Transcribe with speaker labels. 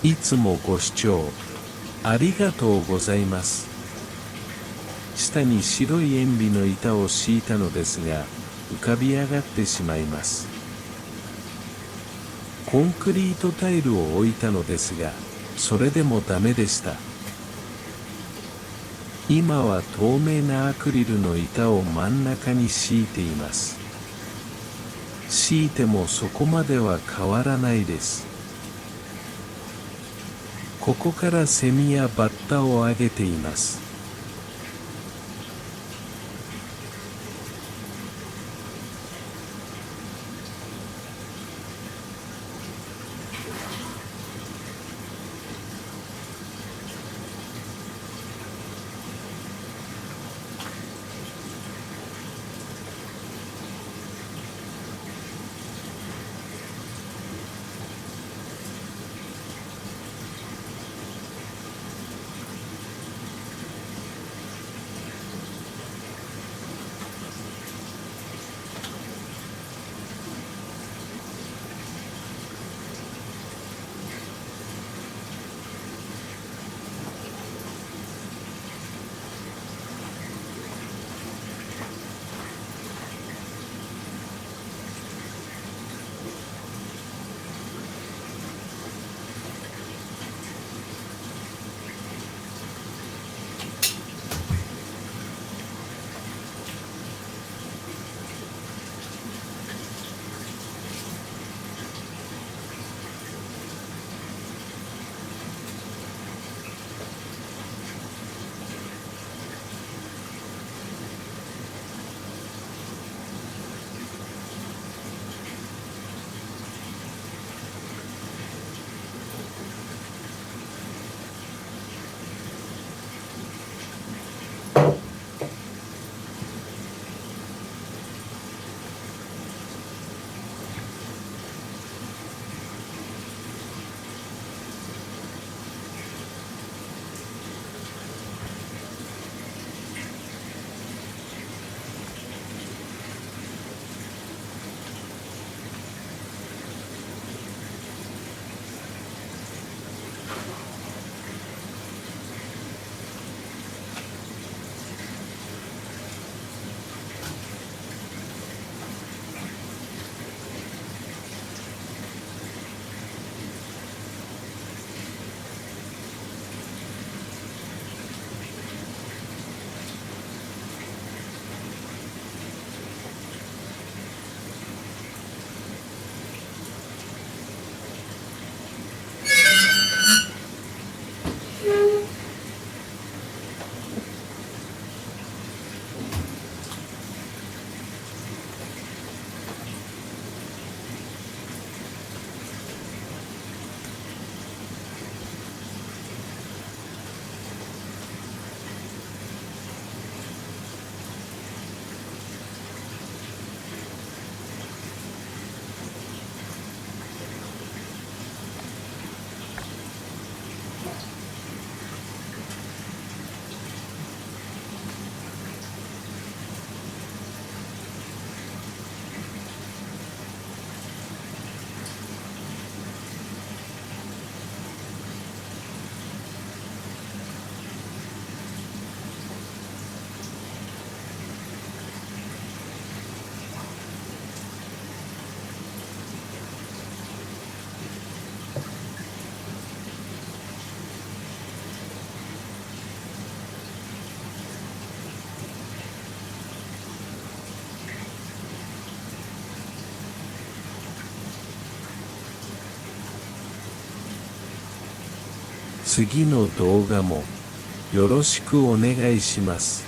Speaker 1: いつもご視聴ありがとうございます。下に白い塩ビの板を敷いたのですが、浮かび上がってしまいます。コンクリートタイルを置いたのですが、それでもダメでした。今は透明なアクリルの板を真ん中に敷いています。敷いてもそこまでは変わらないです。ここからセミやバッタをあげています。次の動画もよろしくお願いします。